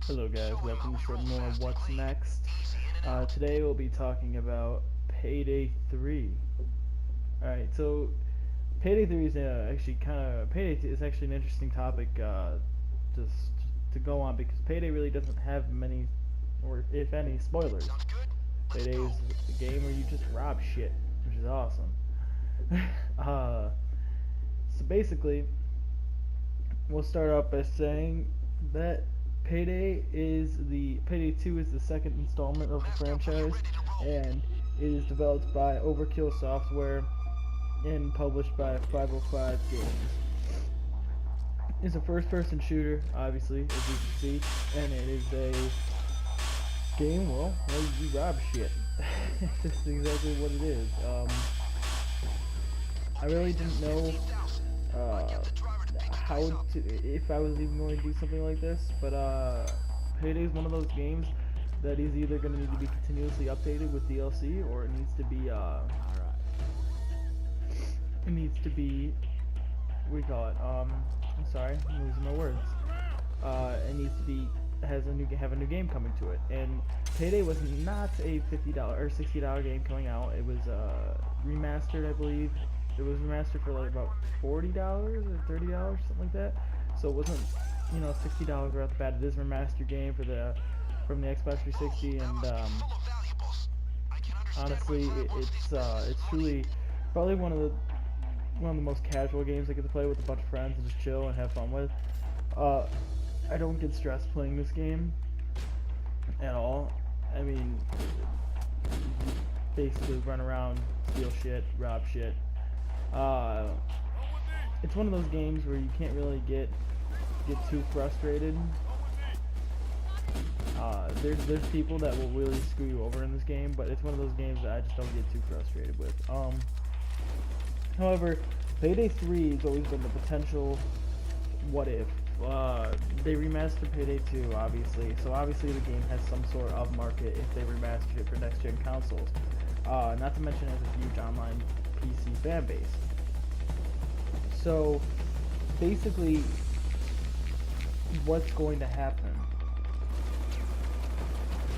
Hello guys, welcome to more What's Next. Today we'll be talking about Payday 3. Alright, so Payday 3 is Payday is actually an interesting topic just to go on because Payday really doesn't have many, or if any, spoilers. Payday is a game where you just rob shit, which is awesome. uh, so basically, we'll start out by saying that Payday 2 is the second installment of the franchise, and it is developed by Overkill Software and published by 505 Games. It's a first-person shooter, obviously, as you can see, and it is a game, well, you rob shit. That's exactly what it is. I really didn't know if I was even going to do something like this, but Payday is one of those games that is either going to need to be continuously updated with DLC, or it needs to be what do you call it? I'm sorry, I'm losing my words. It needs to be have a new game coming to it, and Payday was not a $50 or $60 game coming out. It was remastered, I believe. It was remastered for like about $40 or $30, something like that. So it wasn't, $60 right off the bat. It is a remastered game from the Xbox 360, and honestly, it's truly probably one of the most casual games I get to play with a bunch of friends and just chill and have fun with. I don't get stressed playing this game at all. I mean, basically run around, steal shit, rob shit. It's one of those games where you can't really get too frustrated. There's people that will really screw you over in this game, but it's one of those games that I just don't get too frustrated with. However, Payday 3 has always been the potential what if. They remastered Payday 2, obviously, so obviously the game has some sort of market if they remastered it for next-gen consoles. Not to mention it has a huge online PC fan base. So, basically, what's going to happen?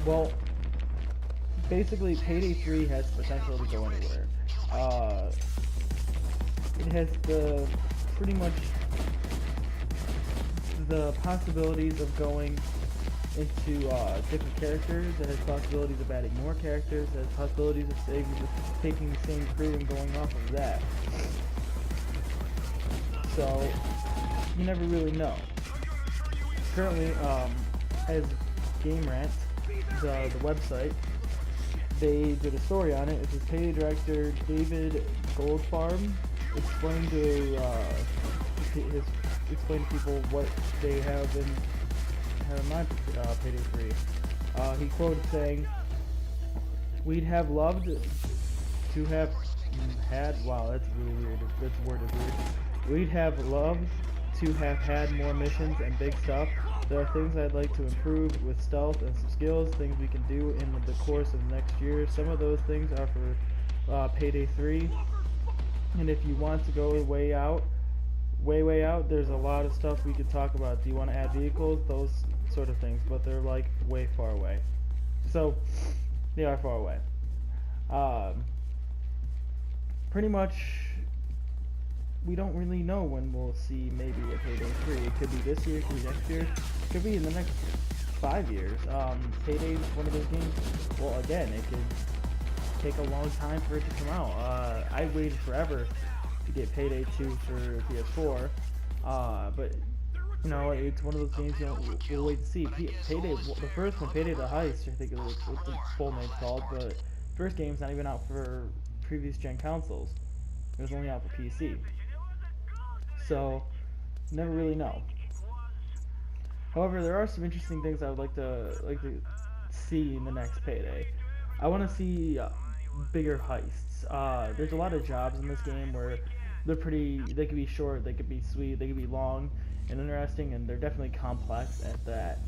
Well, basically, Payday 3 has the potential to go anywhere. It has pretty much the possibilities of going into different characters. It has possibilities of adding more characters. It has possibilities of taking the same crew and going off of that. So you never really know. Currently, as Game Rant, the website, they did a story on it. It says Payday director David Goldfarb explained to people what they have in mind for Payday 3. He quoted saying, "We'd have loved to have had." Wow, that's really weird. This word is weird. "We'd have loved to have had more missions and big stuff. There are things I'd like to improve with stealth and some skills, things we can do in the course of next year. Some of those things are for Payday 3. And if you want to go way out, there's a lot of stuff we could talk about. Do you want to add vehicles? Those sort of things, but they're like way far away." So they are far away. Pretty much, we don't really know when we'll see maybe a Payday 3. It could be this year, it could be next year, it could be in the next 5 years. Payday is one of those games, well, again, it could take a long time for it to come out. I waited forever to get Payday 2 for PS4, but it's one of those games you'll wait to see. Payday, the first one, Payday the Heist, I think it was what the full name's called, but first game's not even out for previous gen consoles. It was only out for PC. So, never really know. However, there are some interesting things I would like to see in the next Payday. I want to see bigger heists. There's a lot of jobs in this game where they could be short, they could be sweet, they could be long and interesting, and they're definitely complex at that.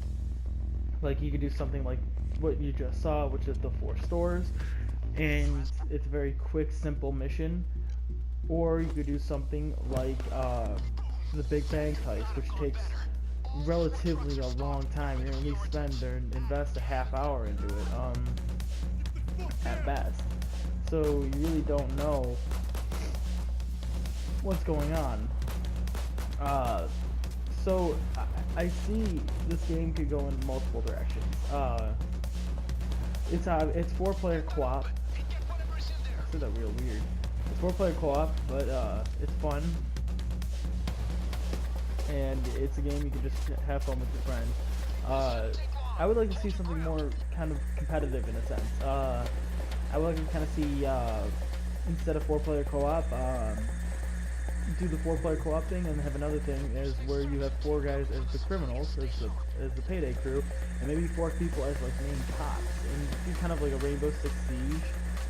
Like, you could do something like what you just saw, which is the 4 stores, and it's a very quick, simple mission. Or you could do something like the Big Bang heist, which takes relatively a long time. You at least spend or invest a half hour into it, at best. So you really don't know what's going on. So I see this game could go in multiple directions. It's 4-player co-op. I said that real weird. It's 4-player co-op, but it's fun, and it's a game you can just have fun with your friends. I would like to see something more kind of competitive in a sense. I would like to kind of see instead of 4-player co-op, do the 4-player co-op thing, and have another thing is where you have 4 guys as the criminals, as the Payday crew, and maybe 4 people as like main cops, and do kind of like a Rainbow Six Siege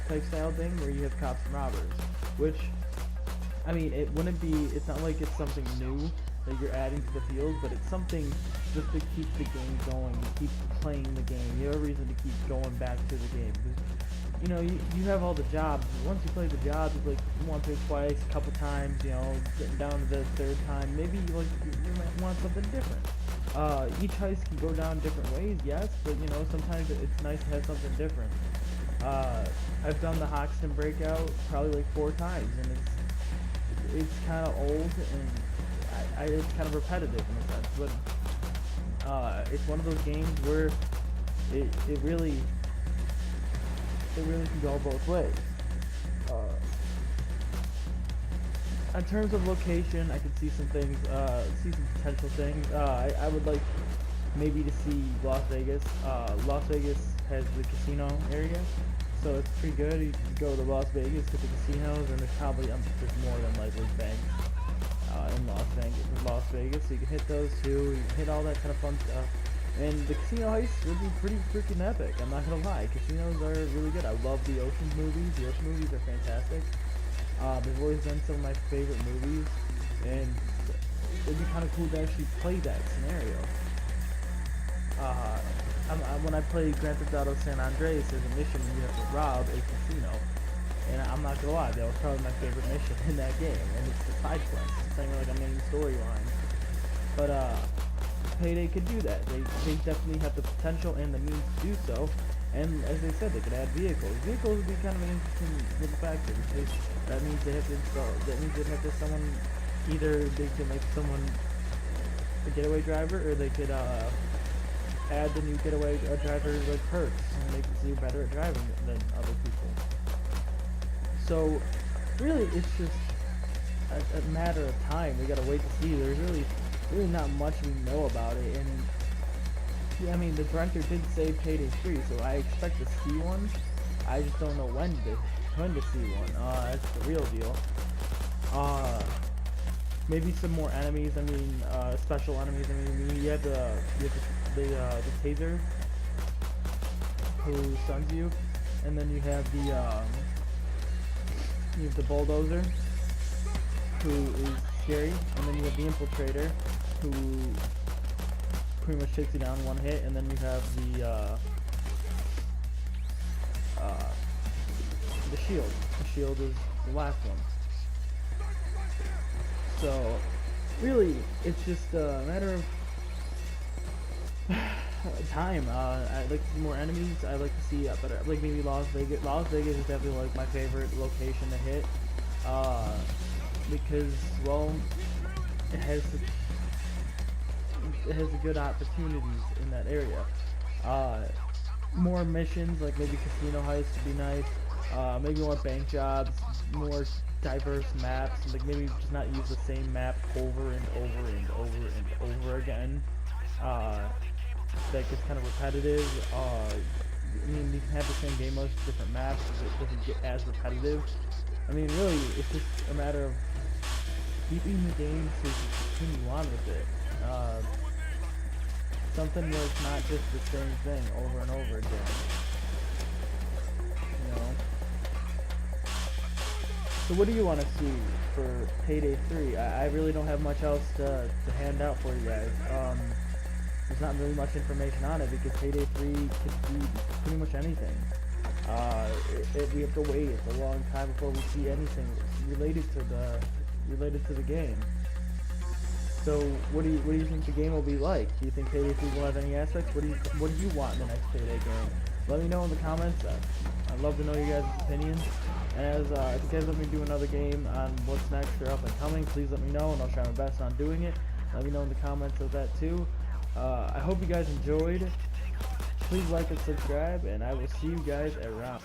type style thing where you have cops and robbers. Which, I mean, it wouldn't be. It's not like it's something new that you're adding to the field, but it's something just to keep the game going, keep playing the game. You have a reason to keep going back to the game. You know, you have all the jobs. Once you play the jobs, it's like once or twice, a couple times, you know, getting down to the 3rd time, maybe like you might want something different. Each heist can go down different ways, yes, but you know, sometimes it's nice to have something different. I've done the Hoxton breakout probably like 4 times, and it's kind of old, and it's kind of repetitive in a sense, but it's one of those games where it really can go both ways. In terms of location, I could see some things, see some potential things. I would like maybe to see Las Vegas. Las Vegas has the casino area, so it's pretty good. You can go to Las Vegas, hit the casinos, and there's probably there's more than likely banks in Las Vegas, so you can hit those too. You can hit all that kind of fun stuff. And the casino heists would be pretty freaking epic, I'm not gonna lie. Casinos are really good. I love the Ocean movies. The Ocean movies are fantastic. They've always been some of my favorite movies, and it'd be kind of cool to actually play that scenario. When I played Grand Theft Auto San Andreas, there's a mission where you have to rob a casino. And I'm not gonna lie, that was probably my favorite mission in that game. And it's the side quest. It's not even like a main storyline. But, Payday could do that. They definitely have the potential and the means to do so. And as they said, they could add vehicles. Vehicles would be kind of an interesting little factor, because that means they have to install. That means they'd have to someone. Either they can make someone a getaway driver, or they could add the new getaway driver like perks, and make you better at driving than other people. So really, it's just a matter of time. We gotta wait to see. There's really not much we know about it, and yeah, I mean, the director did say Payday 3, so I expect to see one. I just don't know when to see one. That's the real deal. Maybe some more enemies. I mean, special enemies. I mean, you have the taser who stuns you, and then you have the bulldozer who is scary, and then you have the infiltrator who pretty much takes you down one hit, and then you have the shield. The shield is the last one. So really, it's just a matter of time. I'd like to see more enemies. I'd like to see better, like maybe Las Vegas. Las Vegas is definitely like my favorite location to hit, because, well, it has a good opportunities in that area. More missions, like maybe casino heists would be nice. Maybe more bank jobs, more diverse maps, like maybe just not use the same map over and over and over and over again. That gets kind of repetitive. I mean, you can have the same game modes, different maps, it doesn't get as repetitive. I mean, really, it's just a matter of keeping the game so you can continue on with it. Something where it's not just the same thing over and over again. You know? So what do you want to see for Payday 3? I really don't have much else to hand out for you guys. There's not really much information on it, because Payday 3 could be pretty much anything. We have to wait a long time before we see anything related to the game. So what do you think the game will be like? Do you think Payday 3 will have any aspects? What do you want in the next Payday game? Let me know in the comments. I'd love to know you guys' opinions. And as if you guys let me do another game on what's next or up and coming, please let me know, and I'll try my best on doing it. Let me know in the comments of that too. I hope you guys enjoyed. Please like and subscribe, and I will see you guys around.